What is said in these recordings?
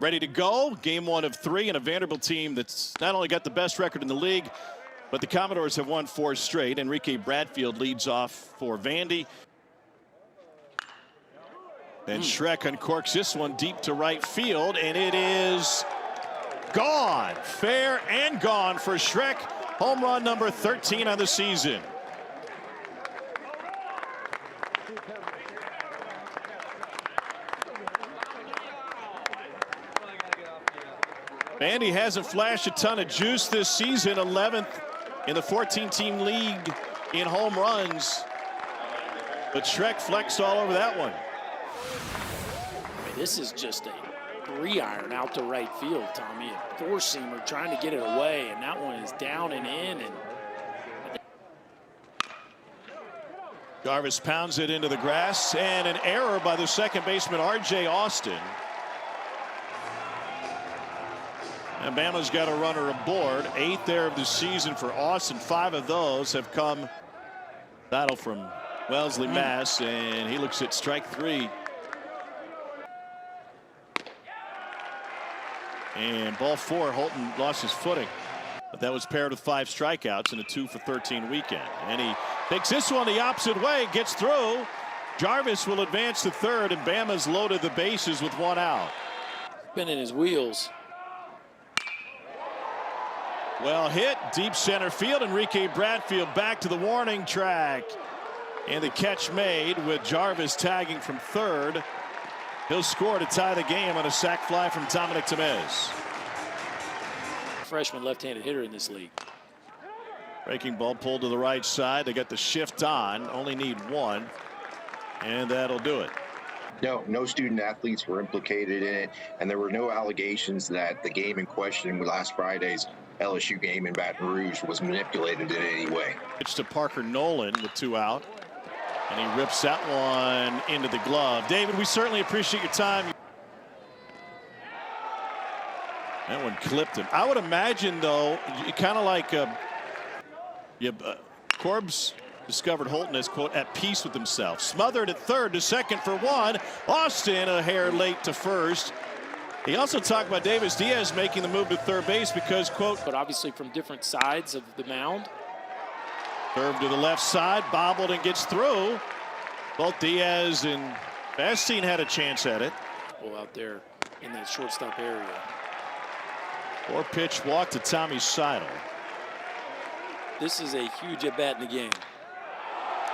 ready to go. Game 1 of 3, and a Vanderbilt team that's not only got the best record in the league, but the Commodores have won 4 straight. Enrique Bradfield leads off for Vandy. And Schreck uncorks this one deep to right field, and it is gone. Fair and gone for Schreck. Home run number 13 on the season. Vandy hasn't flashed a ton of juice this season. 11th in the 14-team league in home runs. But Schreck flexed all over that one. I mean, this is just a 3-iron out to right field, Tommy. A 4-seamer trying to get it away, and that one is down and in. And Jarvis pounds it into the grass, and an error by the second baseman, R.J. Austin. And Bama's got a runner aboard. 8th error of the season for Austin. 5 of those have come battle from Wellesley, Mass, and he looks at strike 3. And ball 4, Holton lost his footing. But that was paired with 5 strikeouts in a 2-for-13 weekend. And he takes this one the opposite way, gets through. Jarvis will advance to third, and Bama's loaded the bases with 1 out. spinning his wheels. Well hit, deep center field. Enrique Bradfield back to the warning track. And the catch made with Jarvis tagging from third. He'll score to tie the game on a sac fly from Dominic Temez. Freshman left-handed hitter in this league. Breaking ball pulled to the right side. They got the shift on. Only need 1. And that'll do it. No student athletes were implicated in it, and there were no allegations that the game in question last Friday's LSU game in Baton Rouge was manipulated in any way. Pitch to Parker Nolan with 2 out. And he rips that one into the glove. David, we certainly appreciate your time. That one clipped him. I would imagine, though, kind of like Corbs discovered Holton as, quote, at peace with himself. Smothered at third to second for 1. Austin a hair late to first. He also talked about Davis Diaz making the move to third base because, quote, but obviously from different sides of the mound. Curve to the left side, bobbled and gets through. Both Diaz and Bastine had a chance at it. Well, out there in that shortstop area. 4-pitch walk to Tommy Seidel. This is a huge at-bat in the game.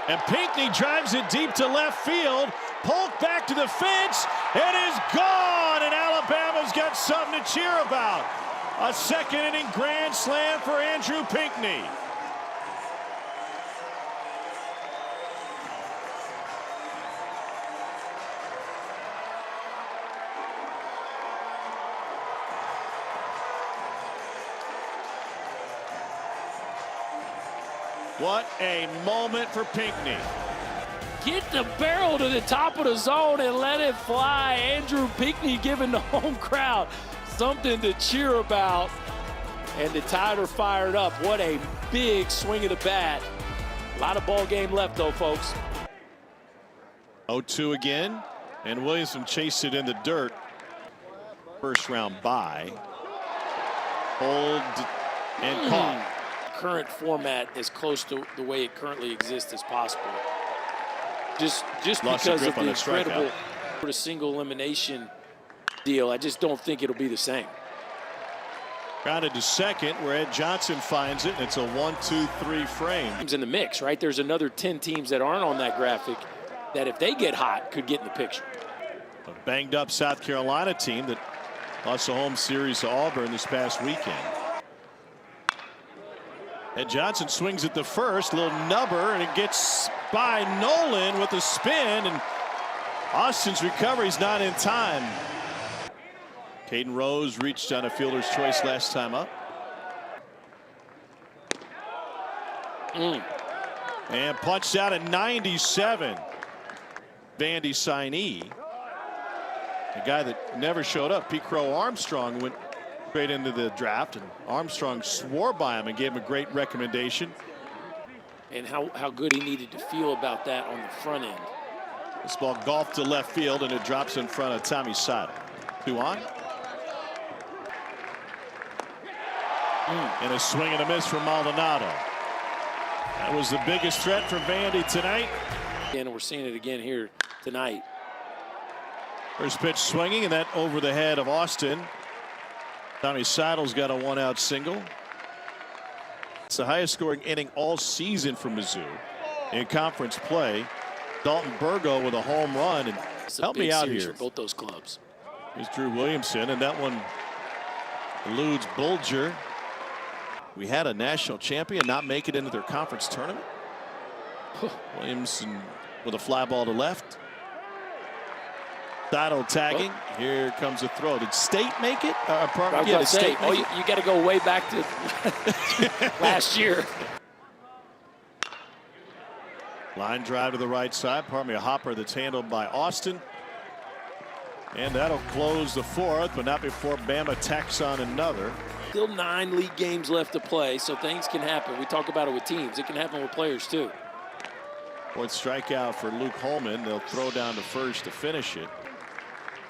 And Pinckney drives it deep to left field. Polk back to the fence. It is gone, and Alabama's got something to cheer about. A second-inning grand slam for Andrew Pinckney. What a moment for Pinckney. Get the barrel to the top of the zone and let it fly. Andrew Pinckney giving the home crowd something to cheer about. And the Tide are fired up. What a big swing of the bat. A lot of ball game left, though, folks. 0-2 again. And Williamson chased it in the dirt. First round bye. Hold and caught. Current format as close to the way it currently exists as possible. Just because of the incredible sort of single elimination deal, I just don't think it'll be the same. Grounded to second where Ed Johnson finds it, and it's a 1-2-3 frame. In the mix, right? There's another 10 teams that aren't on that graphic that if they get hot could get in the picture. A banged up South Carolina team that lost a home series to Auburn this past weekend. And Johnson swings at the first, little nubber, and it gets by Nolan with a spin, and Austin's recovery's not in time. Caden Rose reached on a fielder's choice last time up. And punched out at 97. Vandy signee. The guy that never showed up, Pete Crow Armstrong, went straight into the draft, and Armstrong swore by him and gave him a great recommendation. And how good he needed to feel about that on the front end. This ball golfed to left field, and it drops in front of Tommy Seidel. 2 on. And a swing and a miss from Maldonado. That was the biggest threat for Vandy tonight. And we're seeing it again here tonight. First pitch swinging, and that over the head of Austin. Tommy Seidel's got a one-out single. It's the highest scoring inning all season for Mizzou in conference play. Dalton Burgo with a home run. And help me out here. For both those clubs. Here's Drew Williamson, and that one eludes Bulger. We had a national champion not make it into their conference tournament. Williamson with a fly ball to left. Seidel tagging. Here comes a throw. Did State make it? Did State make it? You got to go way back to last year. Line drive to the right side. Pardon me, a hopper that's handled by Austin. And that'll close the fourth, but not before Bama tacks on another. Still 9 league games left to play, so things can happen. We talk about it with teams. It can happen with players, too. Fourth strikeout for Luke Holman. They'll throw down to first to finish it.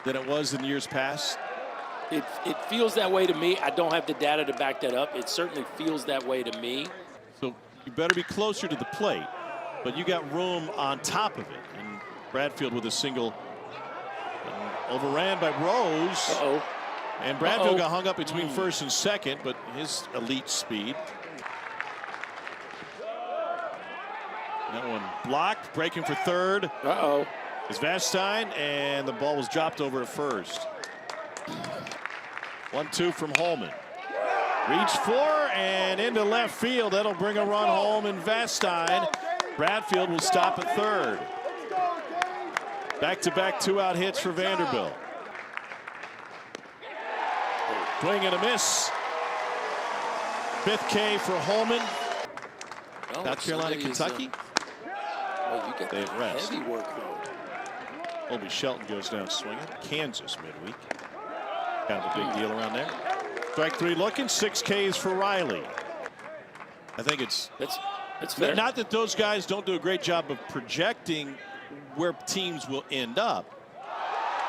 Than it was in years past. It feels that way to me. I don't have the data to back that up. It certainly feels that way to me. So you better be closer to the plate, but you got room on top of it. And Bradfield with a single. Overran by Rose. And Bradfield got hung up between first and second, but his elite speed. That one blocked, breaking for third. Is Vastine, and the ball was dropped over at first. 1-2 from Holman. Reach for and into left field. That'll bring a run home, and Vastine. Bradfield will stop at third. Back-to-back 2-out hits for Vanderbilt. Swing and a miss. 5th K for Holman. South Carolina, Kentucky. You get They've rest. Heavy workload. Colby Shelton goes down swinging. Kansas midweek. Kind of a big deal around there. Strike 3 looking. 6 Ks for Riley. I think it's fair. Not that those guys don't do a great job of projecting where teams will end up.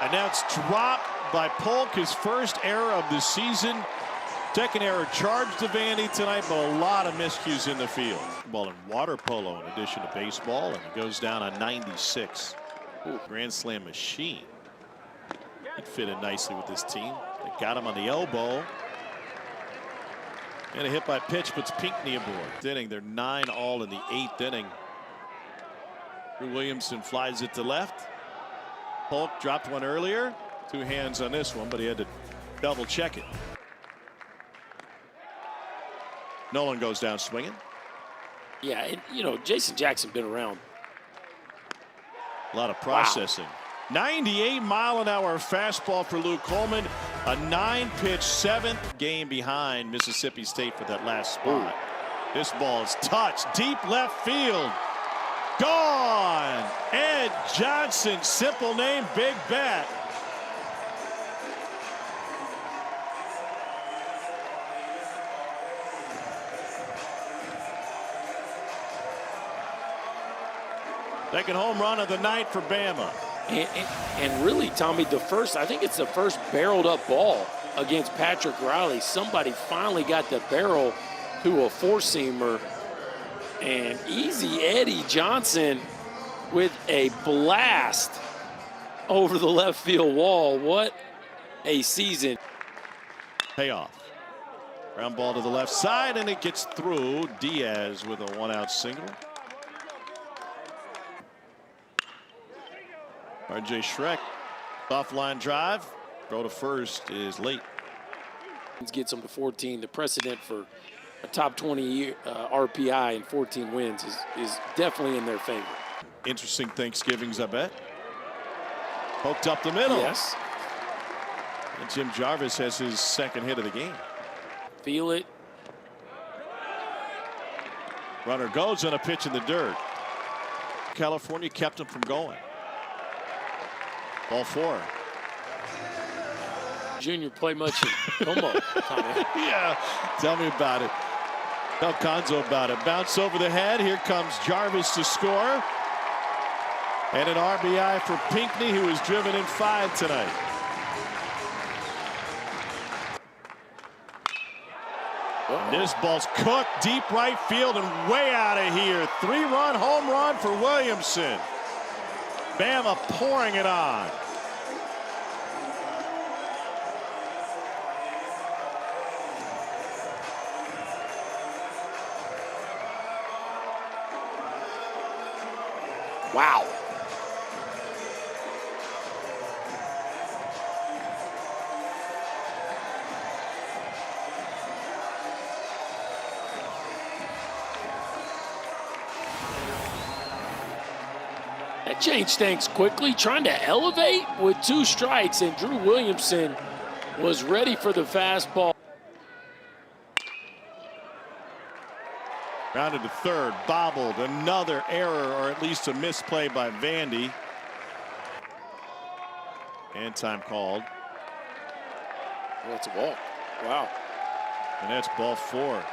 And now it's dropped by Polk, his first error of the season. Second error charged to Vandy tonight, but a lot of miscues in the field. Ball in water polo in addition to baseball, and it goes down on 96. Ooh, Grand Slam machine. It fit in nicely with this team. They got him on the elbow. And a hit by pitch puts Pinckney aboard. Inning, they're 9 all in the 8th inning. Drew Williamson flies it to left. Polk dropped one earlier. 2 hands on this one, but he had to double check it. Nolan goes down swinging. Yeah, and, you know, Jason Jackson been around. A lot of processing. Wow. 98-mile-an-hour fastball for Luke Coleman. A 9-pitch 7th game behind Mississippi State for that last spot. Ooh. This ball is touched deep left field. Gone. Ed Johnson, simple name, big bat. Second home run of the night for Bama. And really, Tommy, I think it's the first barreled up ball against Patrick Riley. Somebody finally got the barrel to a four-seamer. And Easy Eddie Johnson with a blast over the left field wall. What a season. Payoff. Ground ball to the left side, and it gets through. Diaz with a 1-out single. R.J. Schreck, off line drive. Throw to first is late. Gets him to 14. The precedent for a top 20 RPI and 14 wins is definitely in their favor. Interesting Thanksgivings, I bet. Poked up the middle. Yes. And Jim Jarvis has his second hit of the game. Feel it. Runner goes on a pitch in the dirt. California kept him from going. Ball 4. Junior play much in Como, Tommy. Yeah, tell me about it. Tell Conzo about it. Bounce over the head. Here comes Jarvis to score. And an RBI for Pinckney, who is driven in 5 tonight. This ball's cooked deep right field and way out of here. 3-run home run for Williamson. Bama pouring it on. Wow. That changed things quickly, trying to elevate with 2 strikes, and Drew Williamson was ready for the fastball. Grounded to third, bobbled, another error or at least a misplay by Vandy. And time called. Oh, that's a ball. Wow. And that's ball 4.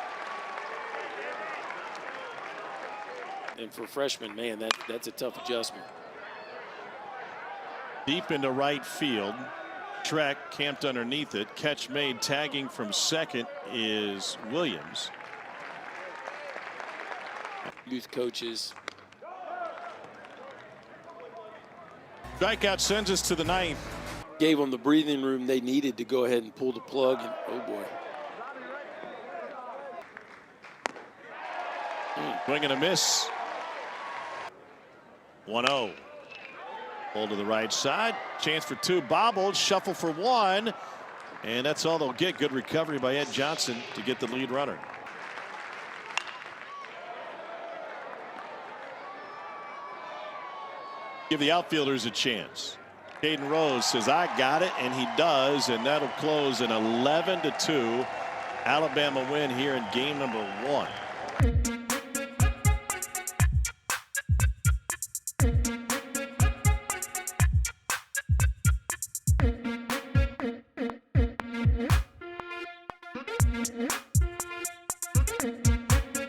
And for freshman, man, that's a tough adjustment. Deep into right field. Trek camped underneath it. Catch made, tagging from second is Williams. Youth coaches. Strikeout sends us to the 9th. Gave them the breathing room they needed to go ahead and pull the plug. And, oh, boy. Swing and a miss. 1-0. Pull to the right side. Chance for 2. Bobbled. Shuffle for 1. And that's all they'll get. Good recovery by Ed Johnson to get the lead runner. Give the outfielders a chance. Caden Rose says, I got it, and he does, and that'll close an 11-2 Alabama win here in game number 1.